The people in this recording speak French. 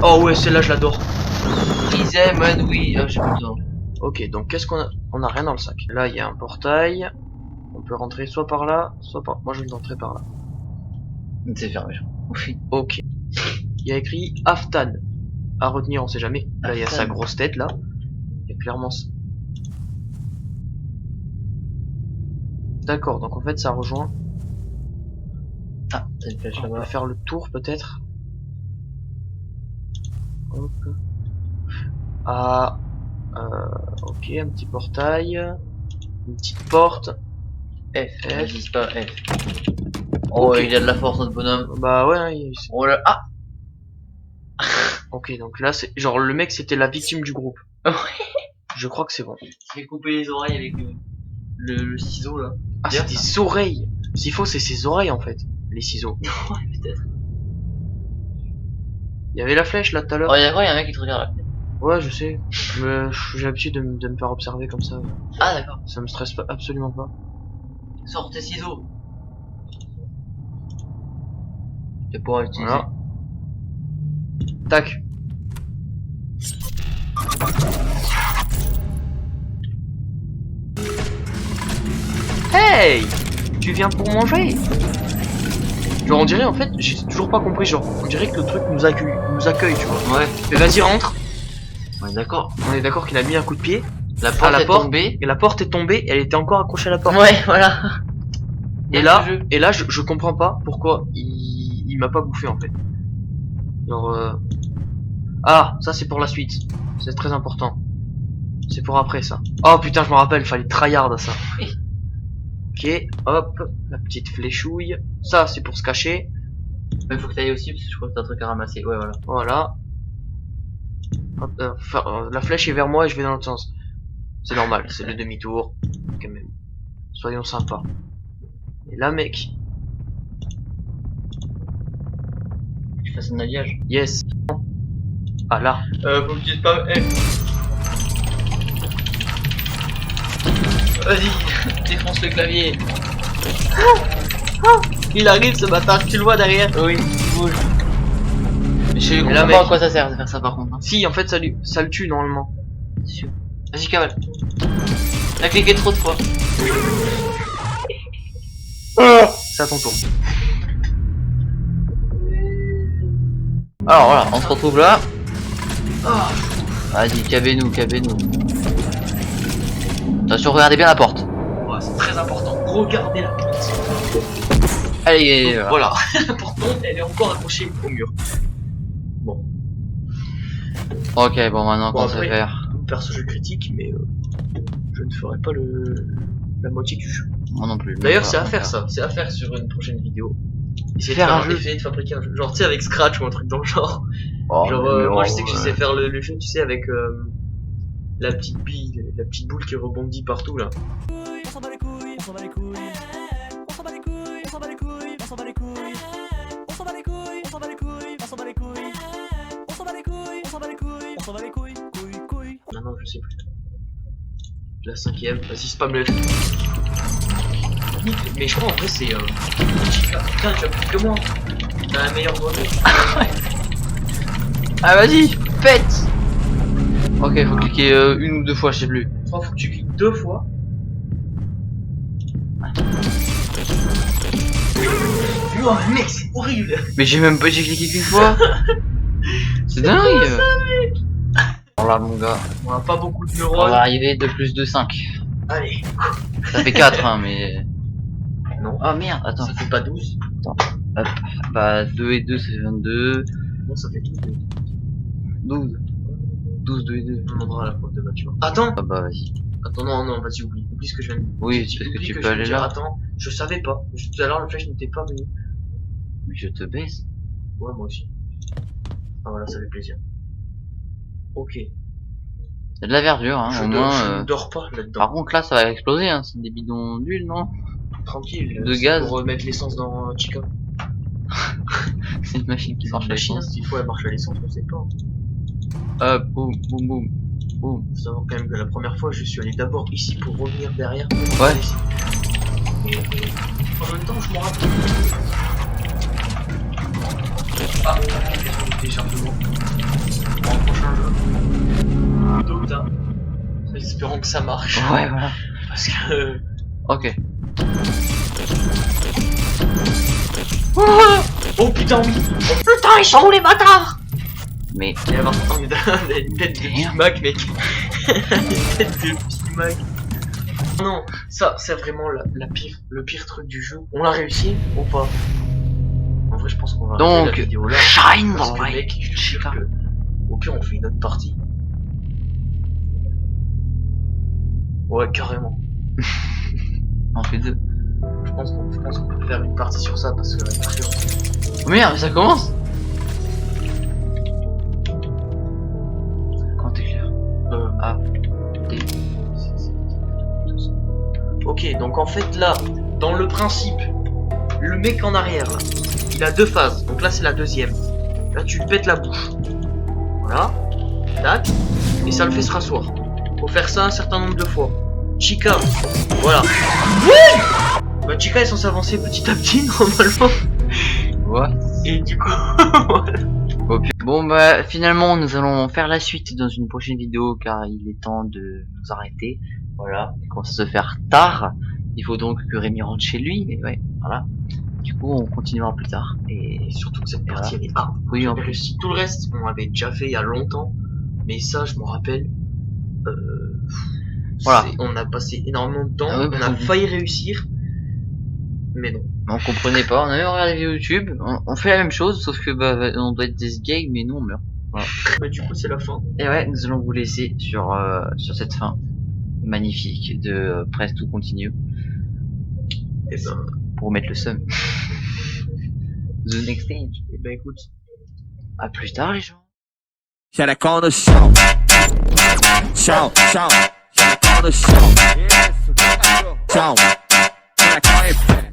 Oh ouais, celle-là je l'adore. Easy man, oui, j'ai plus besoin. Ok, donc qu'est-ce qu'on a? On a rien dans le sac. Là, il y a un portail. On peut rentrer soit par là, soit par... Moi, je vais rentrer par là. C'est fermé. Oui. Ok. Il y a écrit Aftan. À retenir, on sait jamais. Là, il y a sa grosse tête, là. Il y a clairement ça. D'accord, donc en fait, ça rejoint. Ah, t'as une flèche On peut là-bas. faire le tour, peut-être. Hop. Ah, ok, un petit portail. Une petite porte. F, F. n'hésite pas, F. Oh, Ok. il a de la force, notre bonhomme. Bah ouais, hein, Oh là, ah. ok, donc là, c'est genre le mec, c'était la victime du groupe. Je crois que c'est bon. Il fait couper les oreilles avec le ciseau là. Ah, c'est des oreilles. S'il faut, c'est ses oreilles en fait, les ciseaux. Ouais, peut-être. Il y avait la flèche là tout à l'heure. Oh, y'a quoi, y'a un mec qui te regarde là. Ouais, je sais. Mais j'ai l'habitude de me faire observer comme ça. Ah, d'accord. Ça me stresse pas, absolument pas. Sors tes ciseaux. Tu pourras utiliser. Voilà. Tac. Hey! Tu viens pour manger? Genre on dirait en fait, j'ai toujours pas compris, genre on dirait que le truc nous accueille, tu vois. Ouais. Mais vas-y rentre. Ouais, d'accord. On est d'accord qu'il a mis un coup de pied. La porte la est porte. tombée. Et la porte est tombée et elle était encore accrochée à la porte. Ouais, voilà. Et là, je comprends pas pourquoi il m'a pas bouffé en fait. Genre, ah, ça c'est pour la suite. C'est très important. C'est pour après ça. Oh putain, je me rappelle, fallait tryhard à ça. Ok, hop, la petite fléchouille. Ça c'est pour se cacher. Mais faut que t'ailles aussi parce que je crois que t'as un truc à ramasser. Ouais, voilà. Voilà. Hop, la flèche est vers moi et je vais dans l'autre sens. C'est normal, c'est le demi-tour. Quand même. Soyons sympas. Et là, mec. Je fasse un alliage. Yes. Ah là. Faut que tu dises pas Vas-y, défonce le clavier. Il arrive ce bâtard, tu le vois derrière. Oui, il bouge. Mais je comprends là, pas mec. à quoi ça sert de faire ça par contre. Hein. Si, en fait, ça le tue normalement. Vas-y, cavale. T'as cliqué trop de fois. C'est à ton tour. Alors voilà, on se retrouve là. Vas-y, cavez-nous, cavez-nous. Attention, regardez bien la porte. Ouais, c'est très important. Regardez la porte. Allez, Voilà. La porte, elle est encore accrochée au mur. Bon. Ok, bon, maintenant Bon, qu'on sait faire. Perso, je critique, mais je ne ferai pas la moitié du jeu. Moi non plus. D'ailleurs, c'est à faire ça. C'est à faire sur une prochaine vidéo. Essayer Faire un de jeu. essayer de fabriquer un jeu. Genre, tu sais, avec Scratch ou un truc dans le genre. Oh, Genre, moi, je sais que je sais faire le jeu, tu sais, avec la petite bille, la petite boule qui rebondit partout là. On s'en bat les couilles, on s'en bat les couilles. On s'en bat les couilles, on s'en bat les couilles, on s'en bat les couilles. On s'en bat les couilles, on s'en bat les couilles, on s'en bat les couilles. On s'en bat les couilles, on s'en bat les couilles, on s'en bat les couilles, couilles, couilles. Non, je sais plus. La cinquième, vas-y, spam le F. Mais je crois en vrai c'est Chica. Putain, tu as plus que moi. T'as un meilleur doigt. Ah, vas-y, pète. Ok, faut cliquer une ou deux fois, je sais plus. Je crois faut que tu cliques 2 fois. Oh mec, c'est horrible. Mais j'ai même pas, j'ai cliqué qu'une fois. C'est dingue. Alors là, mon gars, On a pas beaucoup de on neurones. va arriver 2 plus 2, 5. Allez. Ça fait 4, hein, mais. Non. Ah merde, attends. Ça fait pas 12. Bah, 2 et 2, c'est 22. Non, ça fait 12. 12. 12, 2 et 2. On demandera à la prof de voiture. Attends. Ah bah, vas-y. Attends, non, vas-y, oublie. Oublie ce que je viens de dire. Oui, c'est parce que Oublie tu je peux viens de aller dire. là. Attends, je savais pas. Tout à l'heure, le flèche n'était pas venu. Mais je te baisse. Ouais, moi aussi. Ah voilà, ça fait plaisir. Ok. C'est de la verdure, hein, Je au ne moins. dors pas là-dedans. Par contre, là, ça va exploser, hein. C'est des bidons d'huile, non? Tranquille. de c'est gaz. Pour remettre l'essence dans Chica. C'est une machine qui C'est marche une à machine, hein. l'essence. S'il faut, elle marche à l'essence, on sait pas. Boum, boum, boum. Boum. Faut savoir quand même que la première fois, je suis allé d'abord ici pour revenir derrière. Ouais. Et en même temps, je m'en rappelle. Ah, téléchargement. Pour un prochain jeu. Plutôt tard. Espérons que ça marche. Ouais, voilà. Parce que. Ok. Oh putain, oui! Putain, ils sont où les bâtards? Mais. Il y a une tête de Big Mac, mec. Une tête de Big Mac. Non, ça, c'est vraiment le pire truc du jeu. On l'a réussi ou pas? En vrai, je pense qu'on va arrêter la Donc, vidéo là. shine Parce the que, light. mec, je suis sûr que au pire, on fait une autre partie. Ouais, carrément. On fait deux. Je pense qu'on peut faire une partie sur ça parce que la très long. Oh merde, ça commence. Quand t'es clair. Ah. Ok, donc en fait là, dans le principe, le mec en arrière là, il a deux phases. Donc là c'est la deuxième. Là tu lui pètes la bouche. Voilà. Tac. Et ça le fait se rasseoir. Faut faire ça un certain nombre de fois. Chica. Voilà. Bah Chica est censée avancer petit à petit normalement. Ouais. Et du coup. Bon bah finalement nous allons faire la suite dans une prochaine vidéo car il est temps de nous arrêter. Voilà, il commence à se faire tard. Il faut donc que Rémi rentre chez lui. Et ouais, voilà. Du coup on continuera plus tard. Et Surtout que cette partie elle est hard. oui, en J'avais réussi. Tout le reste on l'avait déjà fait il y a longtemps. Mais ça je m'en rappelle. Voilà. On a passé énormément de temps. Ah ouais, on a failli réussir. Mais non. on comprenait pas, on avait regardé les vidéos YouTube, on fait la même chose, sauf que bah on doit être des gays, mais nous on meurt. Voilà. Bah du coup c'est la fin. Et ouais, nous allons vous laisser sur cette fin magnifique de Press to Continue Et ben. pour mettre le seum. The next stage. Et ben écoute. À plus tard les gens. Shall I call the show? Show, show. Shall I call the show? Show. Shall I call it?